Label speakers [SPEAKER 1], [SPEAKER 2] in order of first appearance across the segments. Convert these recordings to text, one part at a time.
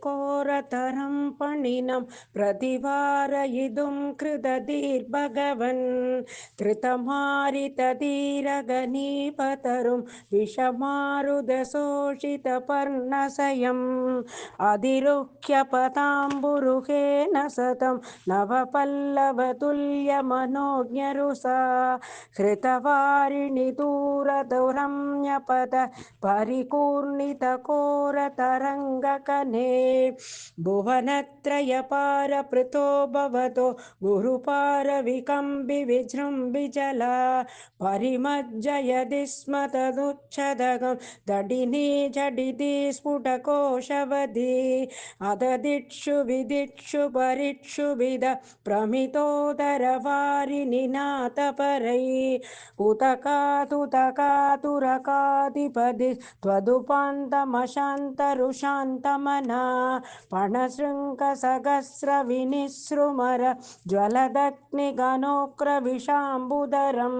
[SPEAKER 1] घोरतरं पणिनं प्रतिवारयितुं कृतधीर्भगवन् धृतमारितधीरगणीपतरुं विषमारुदशोषितपर्णशयम् अधिरुह्य पदाम्बुरुहेण सतं नवपल्लवतुल्यमनोज्ञरुषा हृतवारिणि दूरदुरम्यपद परिपूर्णितकोरतरङ्गकने भुवनत्रयपारपृथो भवतो गुरुपारविकम्बि विजृम्बिजला परिमज्जयति स्म तदुच्छदकं दडिनी झटिति स्फुटकोशवधी अददिक्षु विदिक्षु परिक्षु विद प्रमितोदरवारिणि नाथपरै उतकातुरकादिपदि त्वदुपान्तमशान्तरुशान्तमना पणशृङ्गसहस्रविनिसृमर ज्वलदग्निगणोग्रविशाम्बुधरं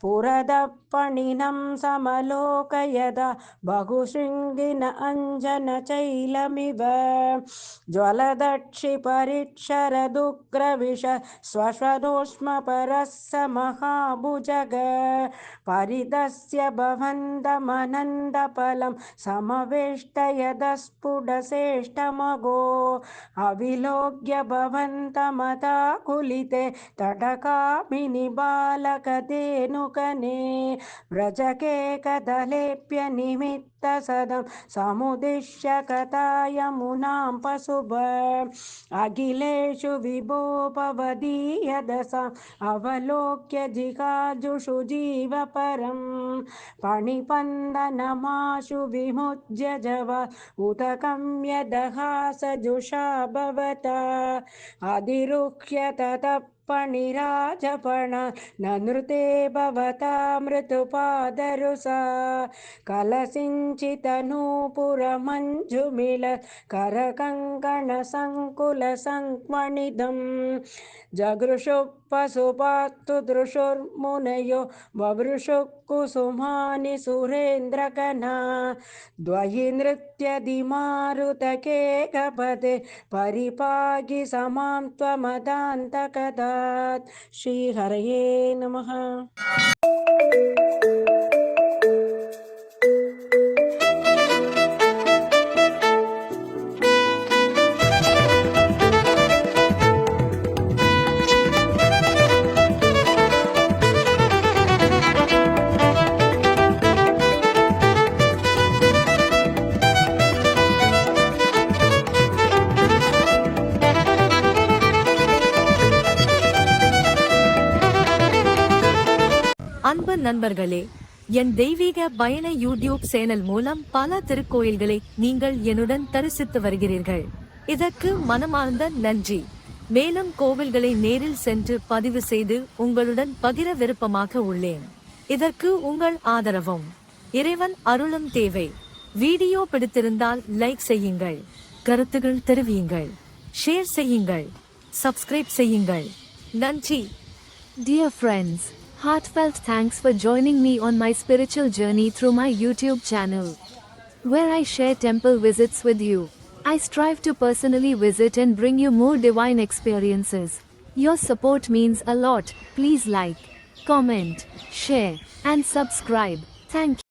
[SPEAKER 1] पुरदपणिनं समलोकयदा बहुशृङ्गिन अञ्जनचैलमिव ज्वलदक्षिपरिक्षरदुग्रविश श्वश्वरोष्मपरस्य महाभुजग परिदस्य भवन्तमनन्दफलं समवेष्टयदस्फुटश्रेष्ठमगो अविलोक्य भवन्तमदाकुलिते तटकामिनि बालकधेनुकने व्रजकेकदलेप्यनिमित्तसदं समुद्दिश्य कथायमुनां पशुभ अखिलेषु विभो भवदीयदशाम् अवलोक्य जिगाजुषु जीवपरं पणिपन्दनमाशु विमुज्य जव उदकं यदहासजुषा भवता अधिरुह्य ततः पणिराजपण ननृते भवता मृदुपादरुषा कलसिञ्चितनूपुरमञ्जुमिल करकङ्कणसङ्कुलसङ्मणिदम् जगृषु पशुपाक्तु दृशुर्मुनयो ववृषु कुसुमानि सुरेन्द्रगणा द्वयि नृत्यधिमारुतकेकपदे परिपाहि समां त्वमदान्तकदात् श्रीहरये नमः।
[SPEAKER 2] அன்பு நண்பர்களே, என் தெய்வீக பயண யூடியூப் சேனல் மூலம் பல திருக்கோயில்களை நீங்கள் என்னுடன் தரிசித்து வருகிறீர்கள். இதற்கு மனமார்ந்த நன்றி. மேலும் கோவில்களை நேரில் சென்று பதிவு செய்து உங்களுடன் பகிர விருப்பமாக உள்ளேன். இதற்கு உங்கள் ஆதரவும் இறைவன் அருளும் தேவை. வீடியோ பிடித்திருந்தால் லைக் செய்யுங்கள், கருத்துகள் தெரிவியுங்கள், ஷேர் செய்யுங்கள், சப்ஸ்கிரைப் செய்யுங்கள். நன்றி.
[SPEAKER 3] Dear friends, heartfelt thanks for joining me on my spiritual journey through my YouTube channel, where I share temple visits with you. I strive to personally visit and bring you more divine experiences. Your support means a lot. Please like, comment, share, and subscribe. Thank you.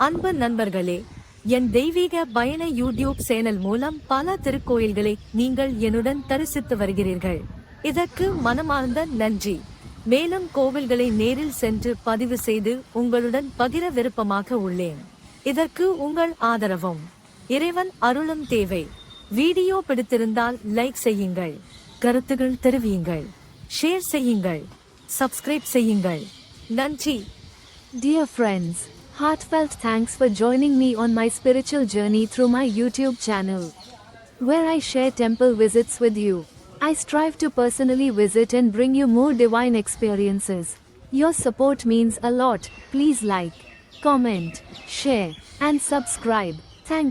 [SPEAKER 2] அன்பு நண்பர்களே, என் தெய்வீக பயண YouTube channel மூலம் பல திருக்கோயில்களை நீங்கள் என்னுடன் தரிசித்து வருகிறீர்கள். இதற்கு மனமார்ந்த நன்றி. மேலும் கோவில்களை நேரில் சென்று பதிவு செய்து உங்களுடன் பகிர விருப்பமாக உள்ளேன். இதற்கு உங்கள் ஆதரவும் இறைவன் அருளும் தேவை. வீடியோ பிடித்திருந்தால் லைக் செய்யுங்கள், கருத்துகள் தெரிவியுங்கள், ஷேர் செய்யுங்கள், சப்ஸ்கிரைப் செய்யுங்கள். நன்றி.
[SPEAKER 3] Dear friends, heartfelt thanks for joining me on my spiritual journey through my YouTube channel, where I share temple visits with you. I strive to personally visit and bring you more divine experiences. Your support means a lot. Please like, comment, share, and subscribe. Thank